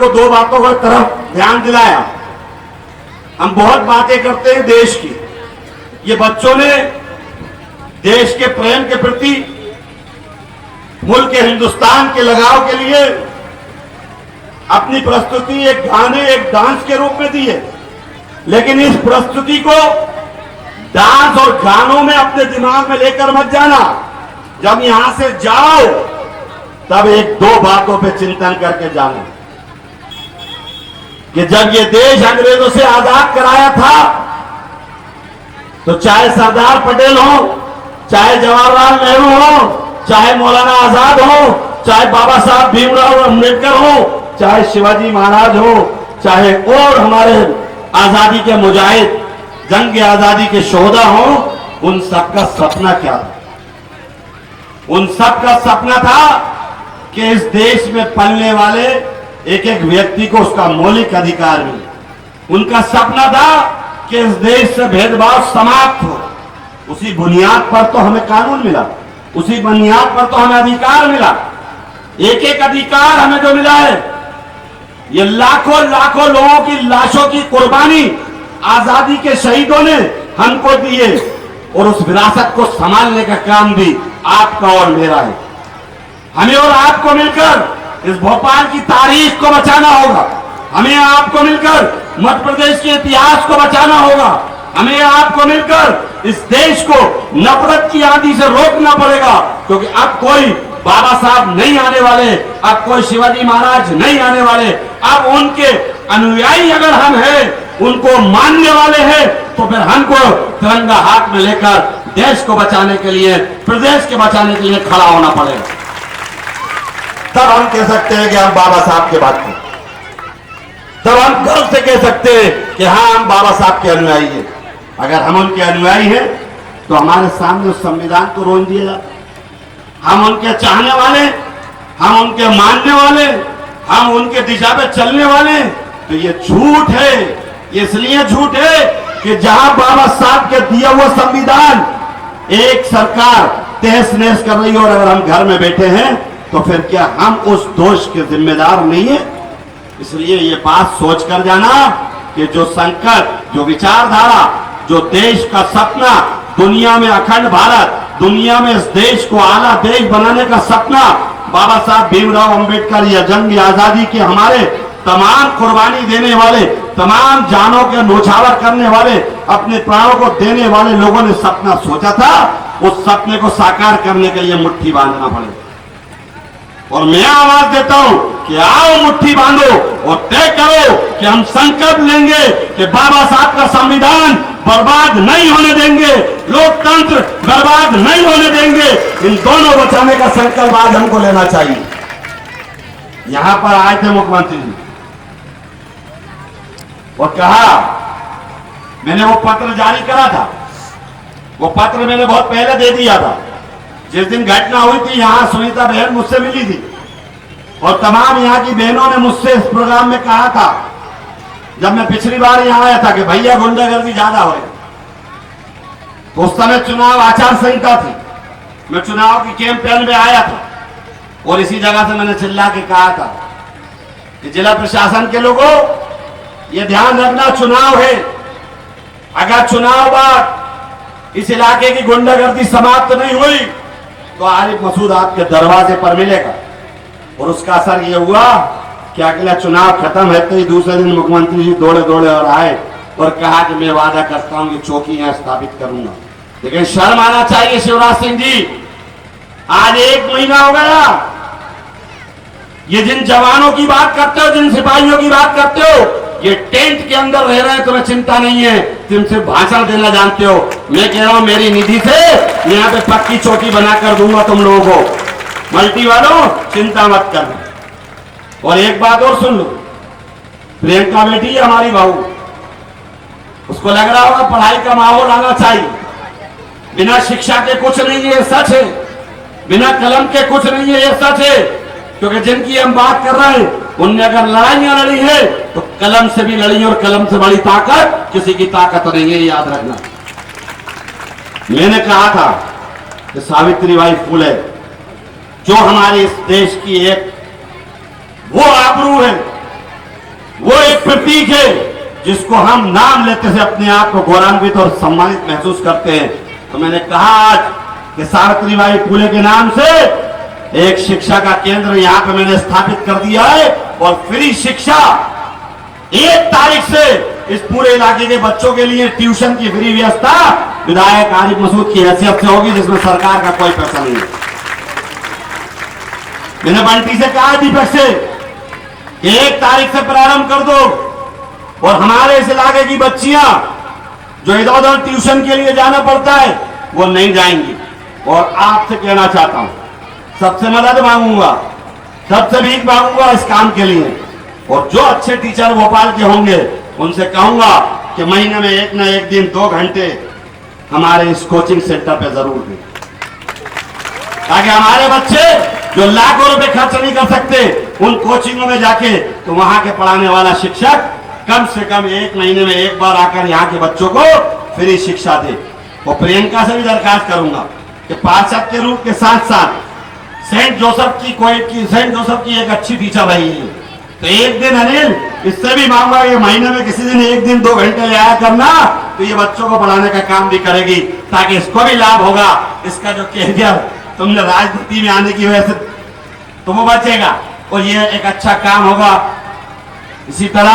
को दो बातों की तरफ ध्यान दिलाया। हम बहुत बातें करते हैं देश की, ये बच्चों ने देश के प्रेम के प्रति, मुल्क के हिंदुस्तान के लगाव के लिए अपनी प्रस्तुति एक गाने, एक डांस के रूप में दी है। लेकिन इस प्रस्तुति को डांस और गानों में अपने दिमाग में लेकर मत जाना। जब यहां से जाओ तब एक दो बातों पे चिंतन करके जाना कि जब ये देश अंग्रेजों से आजाद कराया था तो चाहे सरदार पटेल हो, चाहे जवाहरलाल नेहरू हो, चाहे मौलाना आजाद हो, चाहे बाबा साहब भीमराव अम्बेडकर हो, चाहे शिवाजी महाराज हो, चाहे और हमारे आजादी के मुजाहिद, जंग की आजादी के शोहदा हो, उन सबका सपना क्या था? उन सबका सपना था कि इस देश में पलने वाले एक एक व्यक्ति को उसका मौलिक अधिकार मिले। उनका सपना था कि इस देश से भेदभाव समाप्त हो। उसी बुनियाद पर तो हमें कानून मिला, उसी बुनियाद पर तो हमें अधिकार मिला। एक एक अधिकार हमें जो मिला है, ये लाखों लाखों लोगों की लाशों की कुर्बानी आजादी के शहीदों ने हमको दी है, और उस विरासत को संभालने का काम भी आपका और मेरा है। हमें और आपको मिलकर इस भोपाल की तारीख को बचाना होगा। हमें आपको मिलकर मध्य प्रदेश के इतिहास को बचाना होगा। हमें आपको मिलकर इस देश को नफरत की आंधी से रोकना पड़ेगा, क्योंकि अब कोई बाबा साहब नहीं आने वाले, अब कोई शिवाजी महाराज नहीं आने वाले। अब उनके अनुयायी अगर हम हैं, उनको मानने वाले हैं, तो फिर हमको तिरंगा हाथ में लेकर देश को बचाने के लिए, प्रदेश के बचाने के लिए खड़ा होना पड़ेगा। तब हम कह सकते हैं कि हम बाबा साहब के बात करें, तब हम गर्व से कह सकते हैं कि हाँ, हम बाबा साहब के अनुयायी हैं। अगर हम उनके अनुयायी हैं तो हमारे सामने उस संविधान को रोक दिया जाता। हम उनके चाहने वाले, हम उनके मानने वाले, हम उनके दिशा पे चलने वाले, तो ये झूठ है। ये इसलिए झूठ है कि जहां बाबा साहब के दिया हुआ संविधान एक सरकार तहस नहस कर रही हो, और अगर हम घर में बैठे हैं तो फिर क्या हम उस दोष के जिम्मेदार नहीं है? इसलिए ये बात सोच कर जाना कि जो संकट, जो विचारधारा, जो देश का सपना, दुनिया में अखंड भारत, दुनिया में इस देश को आला देश बनाने का सपना बाबा साहब भीमराव अंबेडकर या जंग आजादी के हमारे तमाम कुर्बानी देने वाले, तमाम जानों के नौछावर करने वाले, अपने प्राणों को देने वाले लोगों ने सपना सोचा था, उस सपने को साकार करने के लिए मुट्ठी बांधना पड़ेगा। और मैं आवाज देता हूं कि आओ मुट्ठी बांधो और तय करो कि हम संकल्प लेंगे कि बाबा साहब का संविधान बर्बाद नहीं होने देंगे, लोकतंत्र बर्बाद नहीं होने देंगे। इन दोनों बचाने का संकल्प आज हमको लेना चाहिए। यहां पर आए थे मुख्यमंत्री जी और कहा, मैंने वो पत्र जारी करा था, वो पत्र मैंने बहुत पहले दे दिया था। जिस दिन घटना हुई थी, यहां सुनीता बहन मुझसे मिली थी और तमाम यहां की बहनों ने मुझसे इस प्रोग्राम में कहा था, जब मैं पिछली बार यहां आया था, कि भैया गुंडागर्दी ज्यादा हो रही। तो उस समय चुनाव आचार संहिता थी, मैं चुनाव की कैंपेन में आया था और इसी जगह से मैंने चिल्ला के कहा था कि जिला प्रशासन के लोगों, ये ध्यान रखना, चुनाव है। अगर चुनाव बाद इस इलाके की गुंडागर्दी समाप्त नहीं हुई तो आरिफ मसूद आपके दरवाजे पर मिलेगा। और उसका असर यह हुआ कि अगला चुनाव खत्म है तो ही दूसरे दिन मुख्यमंत्री जी दौड़े दौड़े और आए और कहा कि मैं वादा करता हूं कि चौकी यहां स्थापित करूंगा। लेकिन शर्म आना चाहिए शिवराज सिंह जी, आज 1 महीना हो गया, ये जिन जवानों की बात करते हो, जिन सिपाहियों की बात करते हो, ये टेंट के अंदर रह रहे हैं, तुम्हें चिंता नहीं है, तुम सिर्फ भाषण देना जानते हो। मैं कह रहा हूं, मेरी निधि से यहां पे पक्की चौकी बनाकर दूंगा तुम लोगों को। मल्टी वालों, चिंता मत करना। और एक बात और सुन लो, प्रियंका बेटी है हमारी बहू, उसको लग रहा होगा पढ़ाई का माहौल आना चाहिए। बिना शिक्षा के कुछ नहीं है, ये सच है। बिना कलम के कुछ नहीं है, ये सच है। क्योंकि जिनकी हम बात कर रहे हैं, उनने अगर लड़ाइयां लड़ी है तो कलम से भी लड़ी, और कलम से बड़ी ताकत किसी की ताकत नहीं है, याद रखना। मैंने कहा था कि सावित्रीबाई फुले जो हमारे इस देश की एक वो आबरू है, प्रतीक है जिसको हम नाम लेते से अपने आप को गौरवान्वित और सम्मानित महसूस करते हैं। तो मैंने कहा आज कि सावित्रीबाई फुले के नाम से एक शिक्षा का केंद्र यहां पे मैंने स्थापित कर दिया है और फ्री शिक्षा 1 तारीख से इस पूरे इलाके के बच्चों के लिए ट्यूशन की फ्री व्यवस्था विधायक आरिफ मसूद की हैसियत से होगी, जिसमें सरकार का कोई पैसा नहीं है। मैंने बंटी से कहा दीपक से कि 1 तारीख से प्रारंभ कर दो और हमारे इस इलाके की बच्चियां जो इधर उधर ट्यूशन के लिए जाना पड़ता है वो नहीं जाएंगी। और आपसे कहना चाहता हूं, सबसे मदद मांगूंगा, सबसे भीख मांगूंगा इस काम के लिए। और जो अच्छे टीचर भोपाल के होंगे उनसे कहूंगा कि महीने में 1 न 1 दिन 2 घंटे हमारे इस कोचिंग सेंटर पे जरूर दें, ताकि हमारे बच्चे जो लाखों रुपए खर्च नहीं कर सकते उन कोचिंगों में जाके तो वहां के पढ़ाने वाला शिक्षक कम से कम 1 महीने में 1 बार आकर यहाँ के बच्चों को फ्री शिक्षा दे। और प्रियंका से भी दरखास्त करूंगा कि पार्षद के रूप के साथ साथ सेंट जोसेफ की एक अच्छी टीचर रही है, तो एक दिन अनिल इससे भी मांगूंगा कि महीने में किसी दिन 1 दिन 2 घंटे ले आया करना, तो ये बच्चों को पढ़ाने का काम भी करेगी, ताकि इसको भी लाभ होगा। इसका जो कैरियर तुमने राजनीति में आने की वजह से तुम बचेगा और ये एक अच्छा काम होगा। इसी तरह